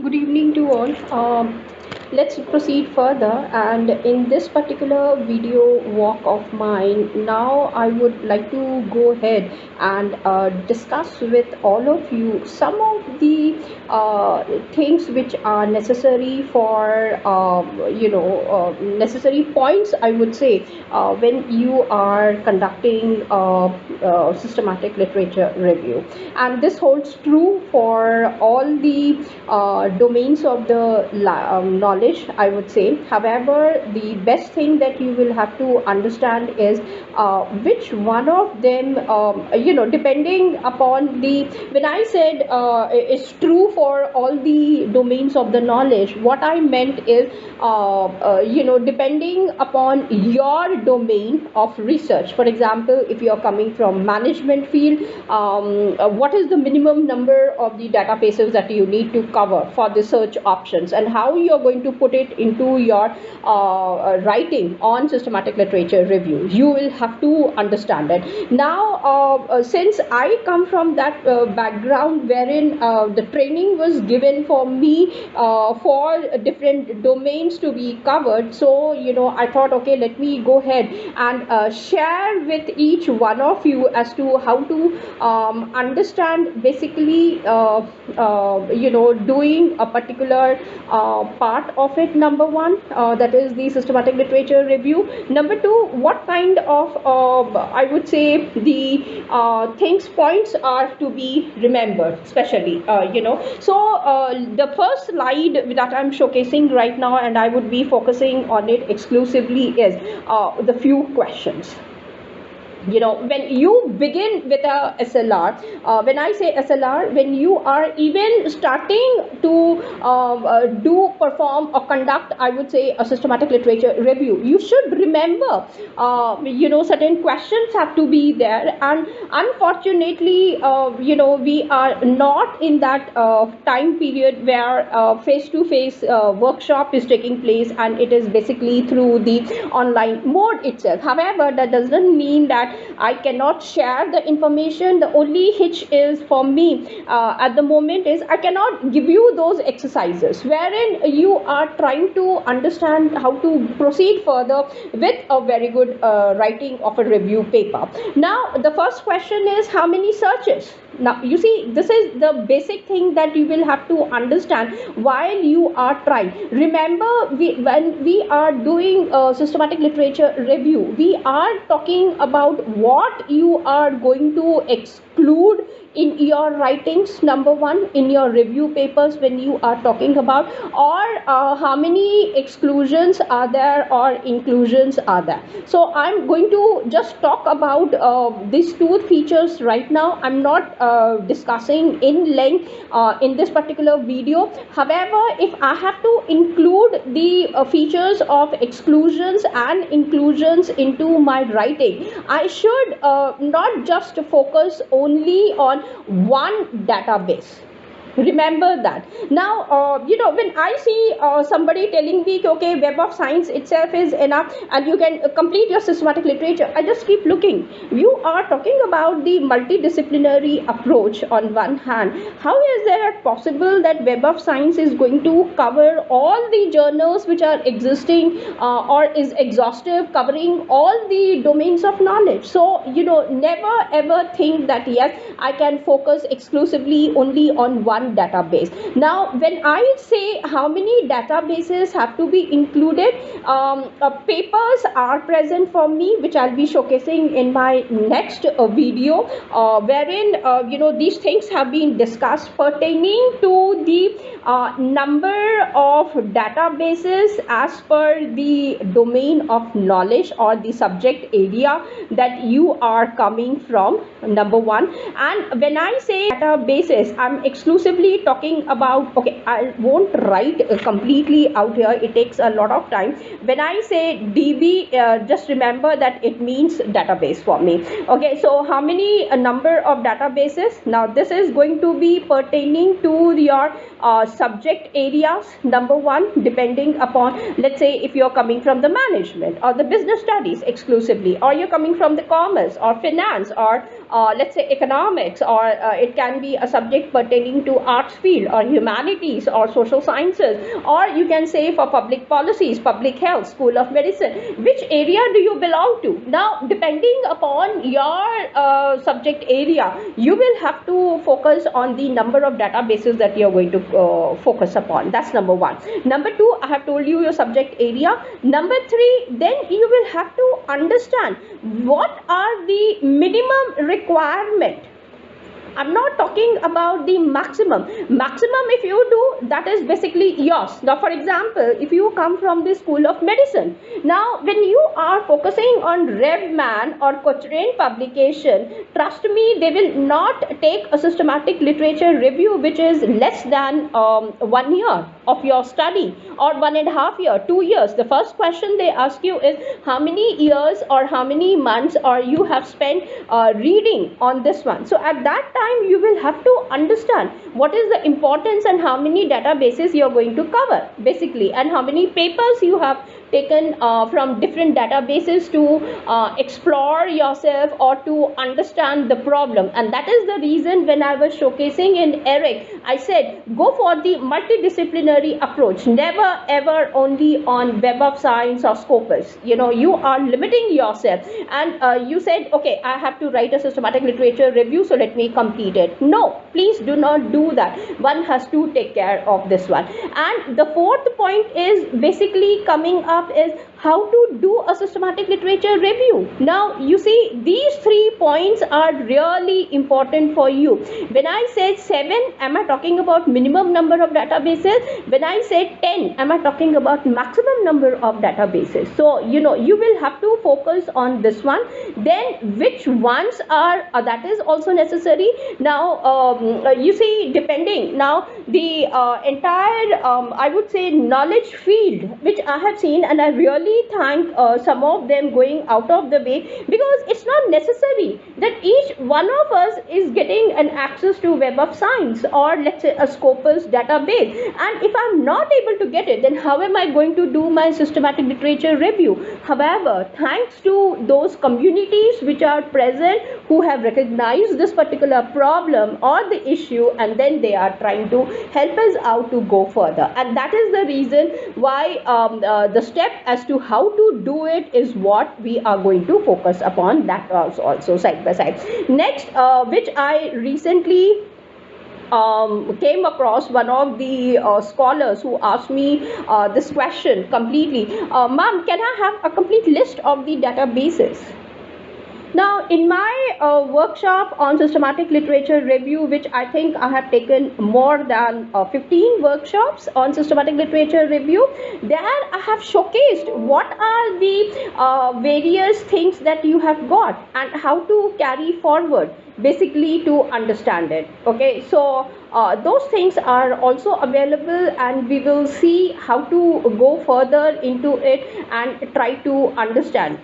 Good evening to all. Let's proceed further. And in this particular video walk of mine, now I would like to go ahead and discuss with all of you some of the things which are necessary for, necessary points, I would say, when you are conducting systematic literature review. And this holds true for all the domains of the knowledge, I would say. However, the best thing that you will have to understand is which one of them, depending upon the, when I said it's true for all the domains of the knowledge, what I meant is, depending upon your domain of research. For example, if you are coming from management field, what is the minimum number of the databases that you need to cover for the search options, and how you are going to put it into your writing on systematic literature review. You will have to understand it. Now, since I come from that background wherein the training was given for me for different domains to be covered, so I thought, okay, let me go ahead and share with each one of you as to how to understand basically doing a particular part of it. Number one, that is the systematic literature review. Number two, what kind of I would say the points are to be remembered, especially so the first slide that I'm showcasing right now, and I would be focusing on it exclusively, is the few questions. When you begin with a SLR, when I say SLR, when you are even starting to perform or conduct, I would say, a systematic literature review, you should remember certain questions have to be there. And unfortunately, we are not in that time period where face-to-face workshop is taking place, and it is basically through the online mode itself. However, that doesn't mean that I cannot share the information. The only hitch is for me at the moment is I cannot give you those exercises wherein you are trying to understand how to proceed further with a very good writing of a review paper. Now, the first question is, how many searches? Now, you see, this is the basic thing that you will have to understand while you are trying. Remember, when we are doing systematic literature review, we are talking about what you are going to exclude in your writings, number one, in your review papers when you are talking about, or how many exclusions are there or inclusions are there. So I'm going to just talk about these two features right now. I'm not discussing in length in this particular video. However, if I have to include the features of exclusions and inclusions into my writing, I should not just focus only on one database. Remember that. Now, when I see somebody telling me, okay, Web of Science itself is enough and you can complete your systematic literature, I just keep looking. You are talking about the multidisciplinary approach on one hand. How is that possible that Web of Science is going to cover all the journals which are existing or is exhaustive, covering all the domains of knowledge? So, never ever think that, yes, I can focus exclusively only on one database. Now, when I say how many databases have to be included, papers are present for me, which I'll be showcasing in my next video, wherein these things have been discussed pertaining to the number of databases as per the domain of knowledge or the subject area that you are coming from, number one. And when I say databases, I'm exclusively talking about, okay, I won't write completely out here, it takes a lot of time. When I say DB, just remember that it means database for me. Okay, so how many number of databases? Now, this is going to be pertaining to your subject areas, number one, depending upon, let's say if you're coming from the management or the business studies exclusively, or you're coming from the commerce or finance, or let's say economics, or it can be a subject pertaining to arts field or humanities or social sciences, or you can say for public policies, public health, school of medicine, which area do you belong to? Now depending upon your subject area, you will have to focus on the number of databases that you're going to focus upon. That's number one. Number two, I have told you your subject area. Number three, then you will have to understand what are the minimum requirement. I'm not talking about the maximum. Maximum, if you do, that is basically yours. Now, for example, if you come from the School of Medicine, now when you are focusing on RevMan or Cochrane publication, trust me, they will not take a systematic literature review which is less than 1 year of your study, or 1.5 years, 2 years. The first question they ask you is how many years or how many months or you have spent reading on this one. So at that time you will have to understand what is the importance and how many databases you are going to cover basically, and how many papers you have taken from different databases to explore yourself or to understand the problem. And that is the reason when I was showcasing in ERIC, I said go for the multidisciplinary approach, never ever only on Web of Science or Scopus. You know, you are limiting yourself, and you said okay, I have to write a systematic literature review, so let me complete it. No, please do not do that. One has to take care of this one. And the fourth point is basically coming up is how to do a systematic literature review. Now you see, these 3 points are really important for you. When I said 7, am I talking about minimum number of databases? When I said 10, am I talking about maximum number of databases? So you know, you will have to focus on this one. Then which ones are that is also necessary. Now you see, depending now the entire I would say knowledge field which I have seen, and I really thank some of them going out of the way, because it's not necessary that each one of us is getting an access to Web of Science or let's say a Scopus database, and if I'm not able to get it, then how am I going to do my systematic literature review? However, thanks to those communities which are present who have recognized this particular problem or the issue, and then they are trying to help us out to go further. And that is the reason why the step as to how to do it is what we are going to focus upon. That was also side by side. Next, which I recently came across one of the scholars who asked me this question completely. Ma'am, can I have a complete list of the databases? Now, in my workshop on systematic literature review, which I think I have taken more than 15 workshops on systematic literature review, there I have showcased what are the various things that you have got and how to carry forward basically to understand it. Okay, so those things are also available, and we will see how to go further into it and try to understand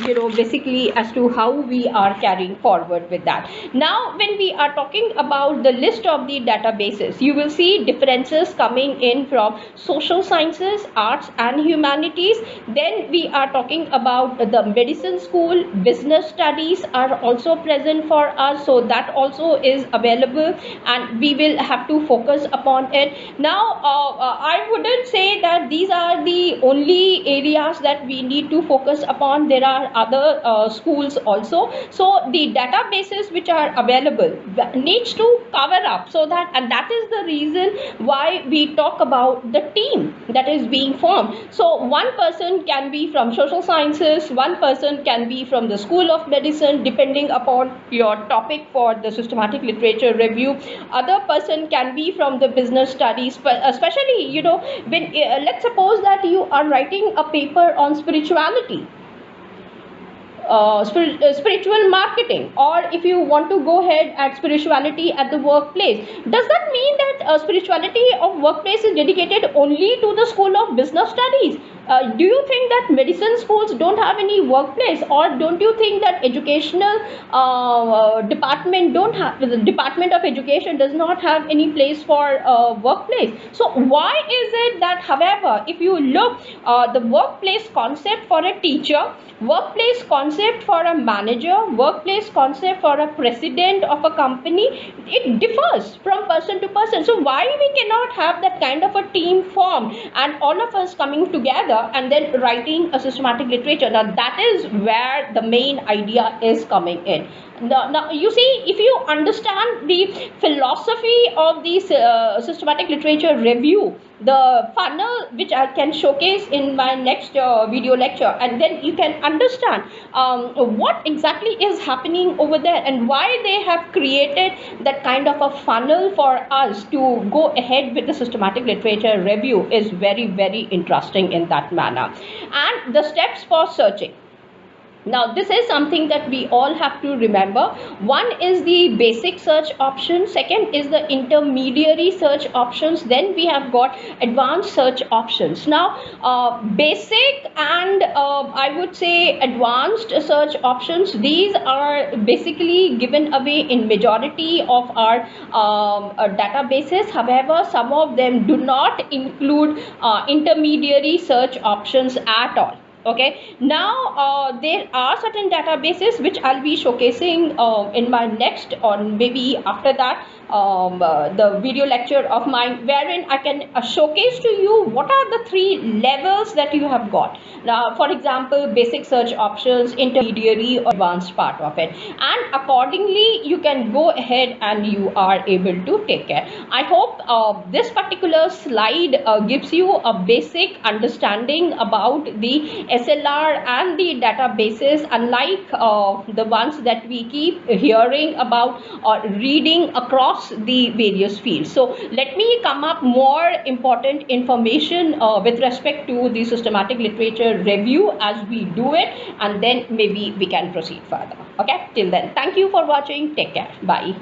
you know, basically as to how we are carrying forward with that. Now when we are talking about the list of the databases, you will see differences coming in from social sciences, arts and humanities. Then we are talking about the medicine school, business studies are also present for us, so that also is available and we will have to focus upon it. Now I wouldn't say that these are the only areas that we need to focus upon. There are other schools also, so the databases which are available needs to cover up, so that, and that is the reason why we talk about the team that is being formed. So one person can be from social sciences, one person can be from the School of Medicine, depending upon your topic for the systematic literature review. Other person can be from the business studies, but especially, you know, when let's suppose that you are writing a paper on spirituality, spiritual marketing, or if you want to go ahead at spirituality at the workplace, does that mean that spirituality of workplace is dedicated only to the School of Business Studies? Do you think that medicine schools don't have any workplace, or don't you think that educational department don't have, the Department of Education does not have any place for workplace? So why is it that, however, if you look the workplace concept for a teacher, workplace concept for a manager, workplace concept for a president of a company, it differs from person to person. So why we cannot have that kind of a team formed and all of us coming together and then writing a systematic literature? Now that is where the main idea is coming in. Now you see, if you understand the philosophy of the systematic literature review, the funnel which I can showcase in my next video lecture, and then you can understand what exactly is happening over there and why they have created that kind of a funnel for us to go ahead with the systematic literature review, is very, very interesting in that manner. And the steps for searching. Now this is something that we all have to remember. One is the basic search option, second is the intermediary search options, then we have got advanced search options. Now basic and I would say advanced search options, these are basically given away in majority of our databases. However, some of them do not include intermediary search options at all. Okay, now there are certain databases which I'll be showcasing in my next, or maybe after that, the video lecture of mine, wherein I can showcase to you what are the 3 levels that you have got. Now, for example, basic search options, intermediary, or advanced part of it, and accordingly you can go ahead and you are able to take care. I hope this particular slide gives you a basic understanding about the SLR and the databases, unlike the ones that we keep hearing about or reading across the various fields. So let me come up more important information with respect to the systematic literature review as we do it, and then maybe we can proceed further. Okay, till then, thank you for watching. Take care. Bye.